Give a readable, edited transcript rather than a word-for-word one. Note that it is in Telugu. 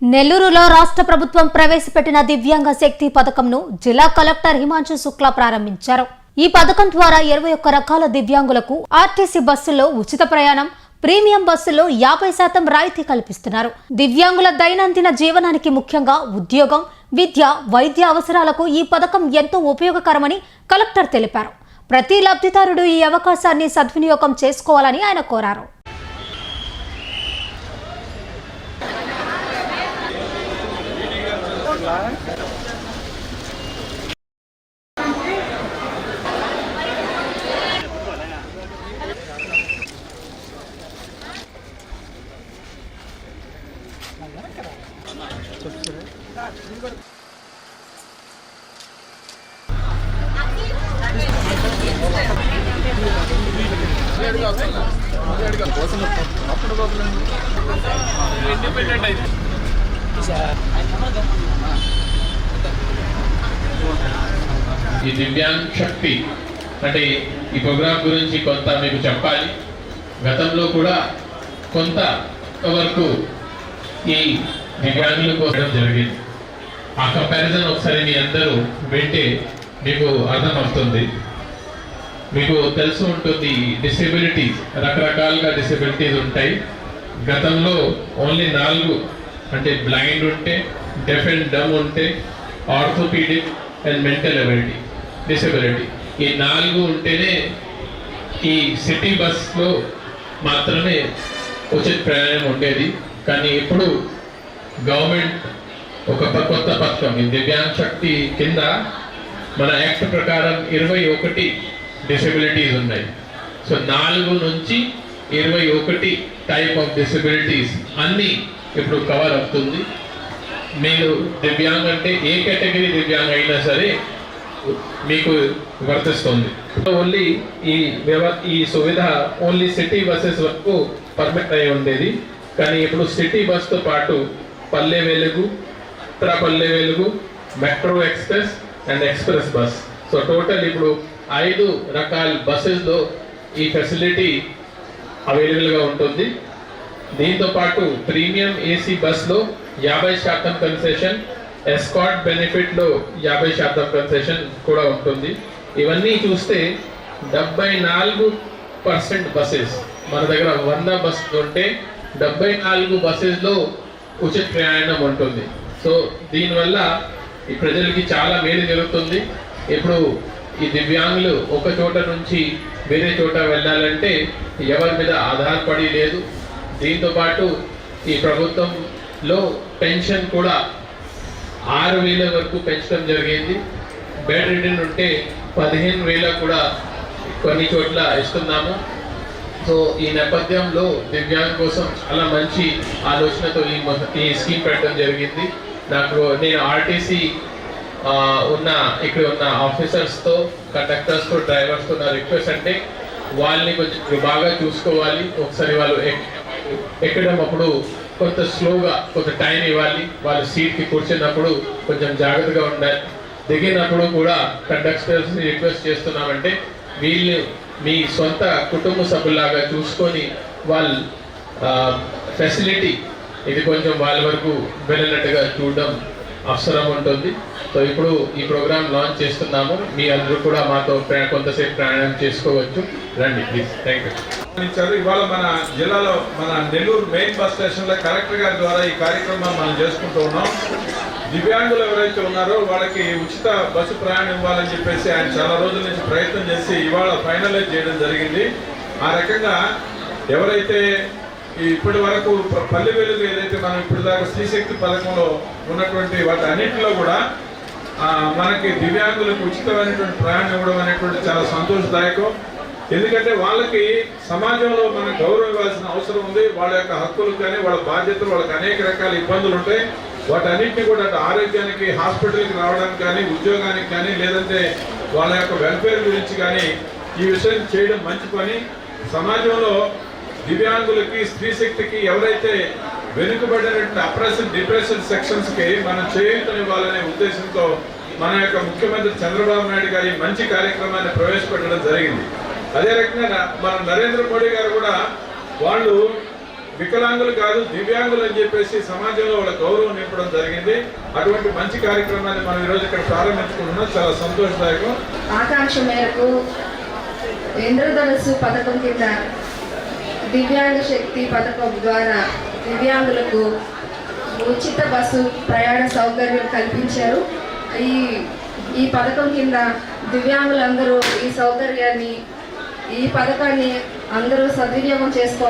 నెల్లూరులో రాష్ట్ర ప్రభుత్వం ప్రవేశపెట్టిన దివ్యాంగ శక్తి పథకంను జిల్లా కలెక్టర్ హిమాంశు శుక్లా ప్రారంభించారు. ఈ పథకం ద్వారా 21 రకాల దివ్యాంగులకు ఆర్టీసీ బస్సుల్లో ఉచిత ప్రయాణం, ప్రీమియం బస్సుల్లో 50% రాయితీ కల్పిస్తున్నారు. దివ్యాంగుల దైనందిన జీవనానికి ముఖ్యంగా ఉద్యోగం, విద్య, వైద్య అవసరాలకు ఈ పథకం ఎంతో ఉపయోగకరమని కలెక్టర్ తెలిపారు. ప్రతి లబ్ధిదారుడు ఈ అవకాశాన్ని సద్వినియోగం చేసుకోవాలని ఆయన కోరారు. ఈ దివ్యాంగ్ శక్తి అంటే ఈ ప్రోగ్రామ్ గురించి కొంత మీకు చెప్పాలి. గతంలో కూడా కొంత వరకు ఈ దివ్యాంగుల కోసం జరిగింది. ఆ కంపారిజన్ ఒకసారి మీ అందరూ వింటే మీకు అర్థమవుతుంది. మీకు తెలిసి ఉంటుంది, డిసేబిలిటీస్ రకరకాలుగా డిసేబిలిటీస్ ఉంటాయి. గతంలో ఓన్లీ 4 అంటే బ్లైండ్ ఉంటే, డెఫ్ అండ్ డమ్ ఉంటే, orthopaedic and mental ability disability, ఈ 4 ఉంటేనే ఈ సిటీ బస్లో మాత్రమే ఉచిత ప్రయాణం ఉండేది. కానీ ఇప్పుడు గవర్నమెంట్ ఒక కొత్త పథకం, ఈ దివ్యాంగ్ శక్తి కింద మన యాక్ట్ ప్రకారం 21 డిసేబిలిటీస్ ఉన్నాయి. సో 4 నుంచి 21 టైప్ ఆఫ్ డిసేబిలిటీస్ అన్నీ ఇప్పుడు కవర్ అవుతుంది. మీరు దివ్యాంగ్ అంటే ఏ కేటగిరీ దివ్యాంగ్ అయినా సరే మీకు వర్తిస్తుంది. ఓన్లీ ఈ సువిధ ఓన్లీ సిటీ బస్సెస్ వరకు పర్మిట్ అయి ఉండేది. కానీ ఇప్పుడు సిటీ బస్తో పాటు Palle Velugu, Palle Velugu, metro express and express bus, so total ఇప్పుడు 5 రకాల బస్సెస్లో ఈ ఫెసిలిటీ అవైలబుల్గా ఉంటుంది. దీంతో పాటు ప్రీమియం ఏసీ బస్లో 50% కన్సెషన్, ఎస్కాట్ బెనిఫిట్లో 50% కన్సెషన్ కూడా ఉంటుంది. ఇవన్నీ చూస్తే 74% బస్సెస్, మన దగ్గర 100 బస్సులు ఉంటే 74 బస్సెస్లో ఉచిత ప్రయాణం ఉంటుంది. సో దీనివల్ల ఈ ప్రజలకి చాలా మేలు జరుగుతుంది. ఇప్పుడు ఈ దివ్యాంగులు ఒక చోట నుంచి వేరే చోట వెళ్ళాలంటే ఎవరి మీద ఆధారపడి లేదు. దీంతో పాటు ఈ ప్రభుత్వంలో పెన్షన్ కూడా 6,000 వరకు పెంచడం జరిగింది. బెడ్ రిటర్న్ ఉంటే 15,000 కూడా కొన్ని చోట్ల ఇస్తున్నాము. సో ఈ నేపథ్యంలో దివ్యాంగ్ కోసం చాలా మంచి ఆలోచనతో ఈ స్కీమ్ పెట్టడం జరిగింది. నేను ఆర్టీసీ ఇక్కడ ఉన్న ఆఫీసర్స్తో, కండక్టర్స్తో, డ్రైవర్స్తో నా రిక్వెస్ట్ అంటే వాళ్ళని కొంచెం బాగా చూసుకోవాలి. ఒకసారి వాళ్ళు ఎక్కడం అప్పుడు కొంత స్లోగా కొంత టైం ఇవ్వాలి. వాళ్ళు సీట్కి కూర్చున్నప్పుడు కొంచెం జాగ్రత్తగా ఉండాలి. దిగినప్పుడు కూడా కండక్టర్స్ని రిక్వెస్ట్ చేస్తున్నామంటే వీళ్ళు మీ సొంత కుటుంబ సభ్యులాగా చూసుకొని వాళ్ళ ఫెసిలిటీ ఇది కొంచెం వాళ్ళ వరకు వెళ్ళినట్టుగా చూడడం అవసరం ఉంటుంది. సో ఇప్పుడు ఈ ప్రోగ్రామ్ లాంచ్ చేస్తున్నాము. మీ అందరూ కూడా మాతో కొంతసేపు ప్రయాణం చేసుకోవచ్చు. రండి ప్లీజ్. Thank you. ఇవాళ మన జిల్లాలో మన నెల్లూరు మెయిన్ బస్ స్టేషన్లో కలెక్టర్ గారి ద్వారా ఈ కార్యక్రమం మనం చేసుకుంటూ ఉన్నాం. దివ్యాంగులు ఎవరైతే ఉన్నారో వాళ్ళకి ఉచిత బస్సు ప్రయాణం ఇవ్వాలని చెప్పేసి ఆయన చాలా రోజుల నుంచి ప్రయత్నం చేసి ఇవాళ ఫైనలైజ్ చేయడం జరిగింది. ఆ రకంగా ఎవరైతే ఇప్పటి వరకు పల్లె వెలుగు ఏదైతే మనం ఇప్పుడు దాకా స్త్రీశక్తి పథకంలో ఉన్నటువంటి వాటి అన్నింటిలో కూడా మనకి దివ్యాంగులకు ఉచితమైనటువంటి ప్రయాణం ఇవ్వడం అనేటువంటి చాలా సంతోషదాయకం. ఎందుకంటే వాళ్ళకి సమాజంలో మనం గౌరవం ఇవ్వాల్సిన అవసరం ఉంది. వాళ్ళ యొక్క హక్కులకు కానీ వాళ్ళ బాధ్యతలు, వాళ్ళకి అనేక రకాల ఇబ్బందులు ఉంటాయి. వాటన్నింటినీ కూడా అటు ఆరోగ్యానికి, హాస్పిటల్కి రావడానికి కానీ, ఉద్యోగానికి కానీ, లేదంటే వాళ్ళ యొక్క వెల్ఫేర్ గురించి కానీ ఈ విషయం చేయడం మంచి పని. సమాజంలో దివ్యాంగులకి, స్త్రీశక్తికి ఎవరైతే వెనుకబడినటువంటి అప్రెషన్, డిప్రెషన్ సెక్షన్స్కి మనం చేయూతనివ్వాలనే ఉద్దేశంతో మన యొక్క ముఖ్యమంత్రి చంద్రబాబు నాయుడు గారి మంచి కార్యక్రమాన్ని ప్రవేశపెట్టడం జరిగింది. అదే రకంగా మన నరేంద్ర మోడీ గారు కూడా వాళ్ళు వికలాంగులు కాదు దివ్యాంగులు అని చెప్పేసి సమాజంలో వాళ్ళ గౌరవం నింపడం జరిగింది. అటువంటి మంచి కార్యక్రమాన్ని మనం ఈరోజు ఇక్కడ ప్రారంభించుకుంటున్నాం. చాలా సంతోషదాయకం. ఆకాంక్ష మేరకు ఇంద్రధనుస్సు పథకం కింద దివ్యాంగ శక్తి పథకం ద్వారా దివ్యాంగులకు ఉచిత బస్సు ప్రయాణ సౌకర్యం కల్పించారు. ఈ పథకం కింద దివ్యాంగులందరూ ఈ పథకాన్ని అందరూ సద్వినియోగం చేసుకోవాలి.